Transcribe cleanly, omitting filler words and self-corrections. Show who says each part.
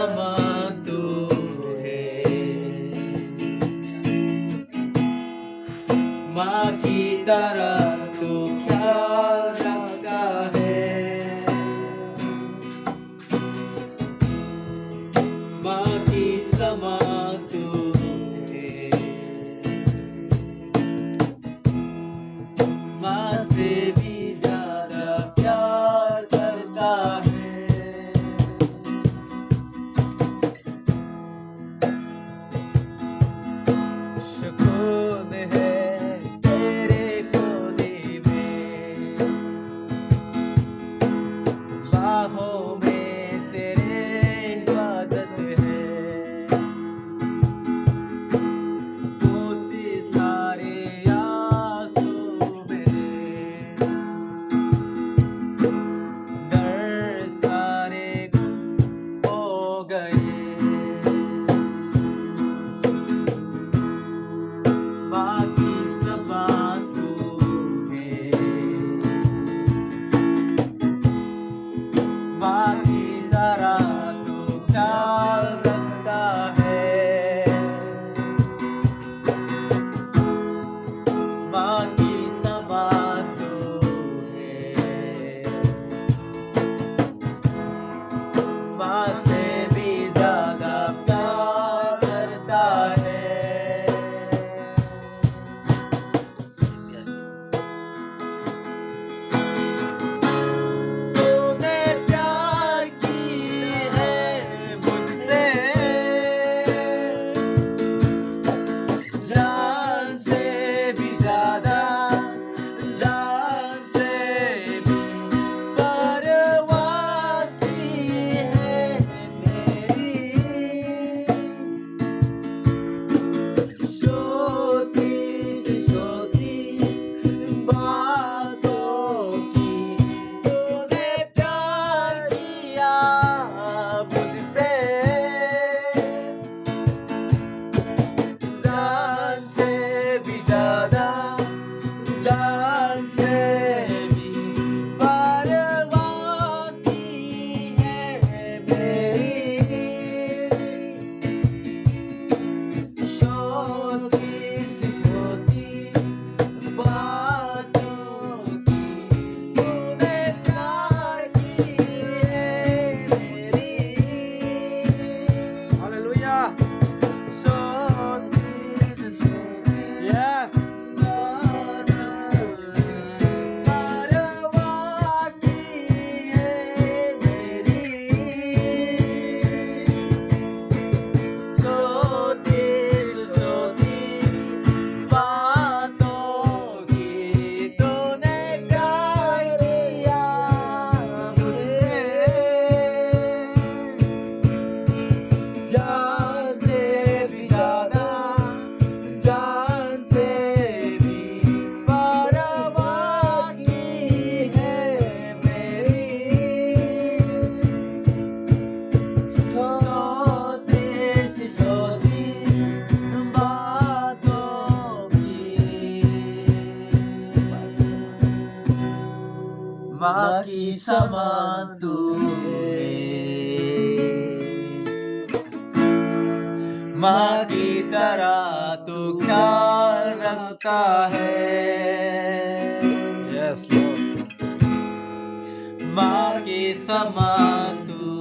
Speaker 1: समान तू है, माँ की तरह तू ख्याल रखता है, माँ की समान तू है, माँ से भी ज्यादा प्यार करता है, सुकून है तेरे गोदी में, बाहों में तेरे हिफाजत है, उसी सारे आंसू मेरे, दर्द सारे हो गए, माँ की समान तू है, माँ की तरह तू ख्याल रखता है, माँ की समान तू है, माँ से भी ज्यादा प्यार करता है। तूने प्यार की है मुझसे, जान से भी ज्यादा, जान से भी परवाह की है मेरी, सोती से सोती बातों की तूने प्यार किया मुझसे, जान से भी ज्यादा, जान से भी परवाह की है मेरी, सोती सी सोती बातों की तूने प्यार की है मेरी,
Speaker 2: हालेलुया।
Speaker 1: सोती सी सोती
Speaker 2: यस।
Speaker 1: परवाह की है मेरी, सोती से सोती बातों की तूने प्यार किया मुझसे, जान से भी ज्यादा, जान से भी परवाह की है मेरी, सोती सी सोती बातों की, माँ की समान तू है, माँ की तरह तू ख्याल रखता है,
Speaker 2: यस लॉर्ड।
Speaker 1: माँ की समान तू